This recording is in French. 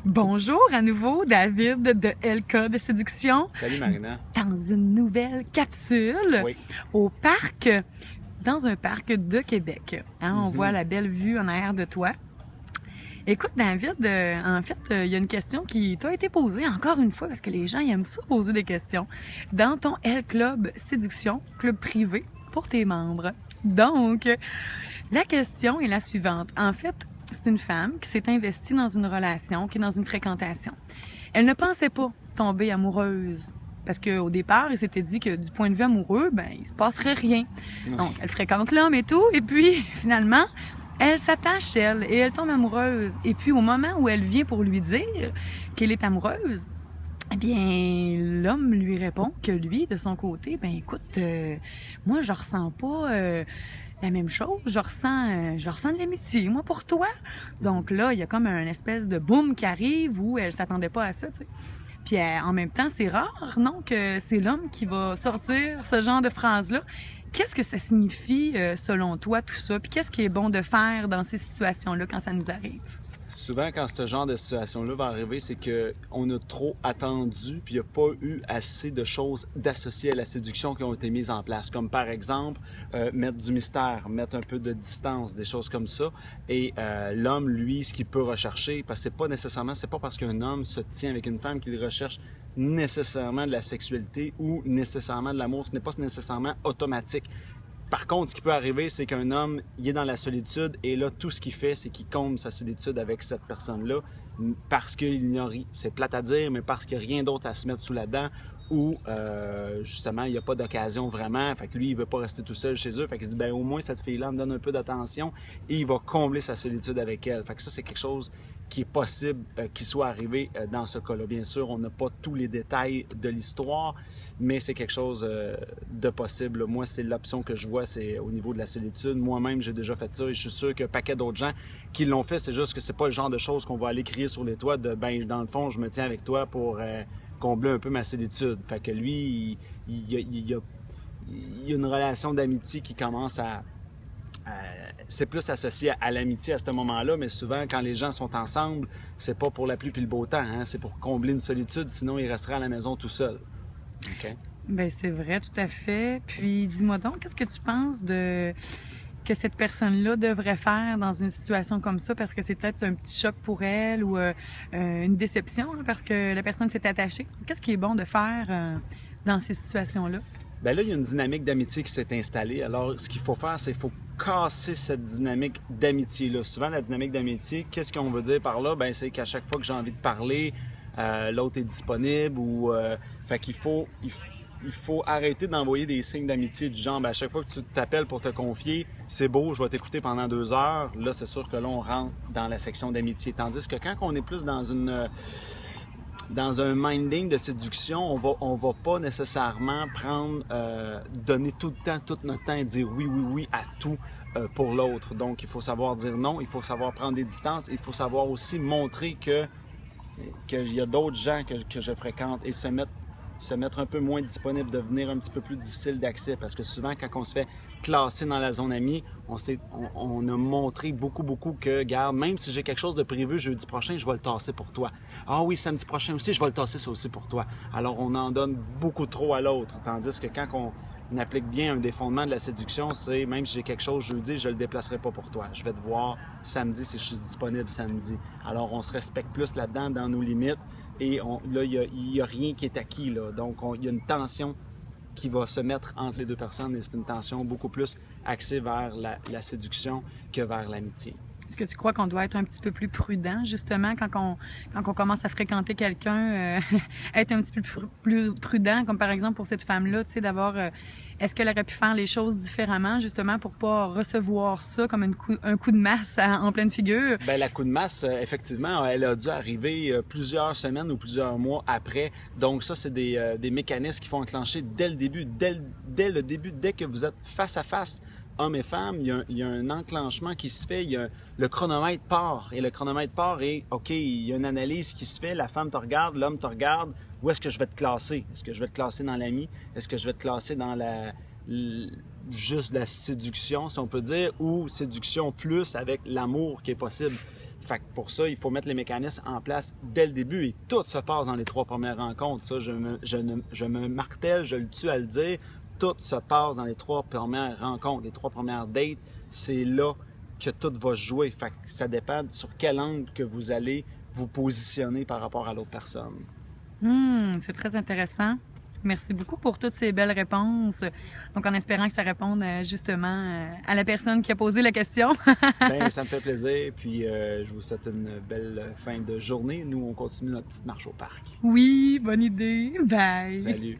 Bonjour à nouveau, David de LK de Séduction. Salut Marina. Dans une nouvelle capsule Oui. au parc, dans un parc de Québec. On voit la belle vue en arrière de toi. Écoute, David, en fait, il y a une question qui t'a été posée encore une fois parce que les gens ils aiment ça poser des questions. Dans ton L-Club Séduction, club privé pour tes membres. Donc, la question est la suivante. En fait, c'est une femme qui s'est investie dans une relation, qui est dans une fréquentation. Elle ne pensait pas tomber amoureuse. Parce qu'au départ, elle s'était dit que du point de vue amoureux, ben, il se passerait rien. Donc, elle fréquente l'homme et tout. Et puis, finalement, elle s'attache, elle, et elle tombe amoureuse. Et puis, au moment où elle vient pour lui dire qu'elle est amoureuse, eh bien, l'homme lui répond que lui, de son côté, ben écoute, moi, je ressens pas la même chose. Je ressens de l'amitié, moi, pour toi. Donc là, il y a comme un espèce de boom qui arrive où elle s'attendait pas à ça, tu sais. Puis en même temps, c'est rare, non, que c'est l'homme qui va sortir ce genre de phrase-là. Qu'est-ce que ça signifie, selon toi, tout ça? Puis qu'est-ce qui est bon de faire dans ces situations-là quand ça nous arrive? Souvent, quand ce genre de situation-là va arriver, c'est qu'on a trop attendu, puis il n'y a pas eu assez de choses d'associer à la séduction qui ont été mises en place. Comme par exemple, mettre du mystère, mettre un peu de distance, des choses comme ça. Et l'homme, lui, ce qu'il peut rechercher, parce que c'est pas parce qu'un homme se tient avec une femme qu'il recherche nécessairement de la sexualité ou nécessairement de l'amour. Ce n'est pas nécessairement automatique. Par contre, ce qui peut arriver, c'est qu'un homme, il est dans la solitude et là, tout ce qu'il fait, c'est qu'il comble sa solitude avec cette personne-là parce qu'il n'y a rien, c'est plate à dire, mais parce qu'il n'y a rien d'autre à se mettre sous la dent ou justement, il n'y a pas d'occasion vraiment. Fait que lui, il veut pas rester tout seul chez eux. Fait qu'il se dit, ben au moins, cette fille-là me donne un peu d'attention et il va combler sa solitude avec elle. Fait que ça, c'est quelque chose qui est possible qu'il soit arrivé dans ce cas-là. Bien sûr, on n'a pas tous les détails de l'histoire, mais c'est quelque chose de possible. Moi, c'est l'option que je vois, c'est au niveau de la solitude. Moi-même, j'ai déjà fait ça et je suis sûr qu'il y a un paquet d'autres gens qui l'ont fait. C'est juste que c'est pas le genre de choses qu'on va aller crier sur les toits de, ben, dans le fond, je me tiens avec toi pour combler un peu ma solitude. Fait que lui, il y a une relation d'amitié qui commence à c'est plus associé à l'amitié à ce moment-là, mais souvent, quand les gens sont ensemble, c'est pas pour la pluie puis le beau temps, hein? C'est pour combler une solitude, sinon il resterait à la maison tout seul. Okay? Ben c'est vrai, tout à fait. Puis dis-moi donc, qu'est-ce que tu penses de que cette personne-là devrait faire dans une situation comme ça, parce que c'est peut-être un petit choc pour elle ou une déception, là, parce que la personne s'est attachée. Qu'est-ce qui est bon de faire dans ces situations-là? Bien là, il y a une dynamique d'amitié qui s'est installée. Alors, ce qu'il faut faire, c'est qu'il faut casser cette dynamique d'amitié-là. Souvent, la dynamique d'amitié, qu'est-ce qu'on veut dire par là? Bien, c'est qu'à chaque fois que j'ai envie de parler, l'autre est disponible ou... fait qu'il faut... Il faut arrêter d'envoyer des signes d'amitié du genre, bien, à chaque fois que tu t'appelles pour te confier, c'est beau, je vais t'écouter pendant 2 heures. Là, c'est sûr que là, on rentre dans la section d'amitié. Tandis que quand on est plus dans un minding de séduction, on va pas nécessairement donner tout le temps, tout notre temps et dire oui, oui, oui à tout pour l'autre. Donc, il faut savoir dire non, il faut savoir prendre des distances, il faut savoir aussi montrer qu'il y a d'autres gens que je fréquente et se mettre un peu moins disponible, devenir un petit peu plus difficile d'accès. Parce que souvent, quand on se fait classer dans la zone amie, on a montré beaucoup que, regarde, même si j'ai quelque chose de prévu jeudi prochain, je vais le tasser pour toi. Ah oui, samedi prochain aussi, je vais le tasser ça aussi pour toi. Alors, on en donne beaucoup trop à l'autre. Tandis que quand on applique bien un des fondements de la séduction, c'est même si j'ai quelque chose jeudi, je le déplacerai pas pour toi. Je vais te voir samedi si je suis disponible samedi. Alors, on se respecte plus là-dedans, dans nos limites. Et là, il y a rien qui est acquis, là. Donc, il y a une tension qui va se mettre entre les deux personnes et c'est une tension beaucoup plus axée vers la séduction que vers l'amitié. Est-ce que tu crois qu'on doit être un petit peu plus prudent, justement, quand on commence à fréquenter quelqu'un, être un petit peu plus prudent, comme par exemple pour cette femme-là, tu sais, d'avoir... est-ce qu'elle aurait pu faire les choses différemment, justement, pour pas recevoir ça comme un coup de masse en pleine figure? Bien, la coup de masse, effectivement, elle a dû arriver plusieurs semaines ou plusieurs mois après. Donc ça, c'est des mécanismes qui font enclencher dès le début, dès que vous êtes face à face, hommes et femmes, il y a un enclenchement qui se fait, le chronomètre part. Et le chronomètre part et, OK, il y a une analyse qui se fait, la femme te regarde, l'homme te regarde, où est-ce que je vais te classer? Est-ce que je vais te classer dans l'ami? Est-ce que je vais te classer dans juste la séduction, si on peut dire, ou séduction plus avec l'amour qui est possible? Fait que pour ça, il faut mettre les mécanismes en place dès le début et tout se passe dans les 3 premières rencontres. Ça, je me martèle, je le tue à le dire. Tout se passe dans les 3 premières rencontres, les 3 premières dates. C'est là que tout va se jouer. Fait que ça dépend sur quel angle que vous allez vous positionner par rapport à l'autre personne. C'est très intéressant. Merci beaucoup pour toutes ces belles réponses. Donc, en espérant que ça réponde justement à la personne qui a posé la question. Ben, ça me fait plaisir. Puis, je vous souhaite une belle fin de journée. Nous, on continue notre petite marche au parc. Oui, bonne idée. Bye. Salut.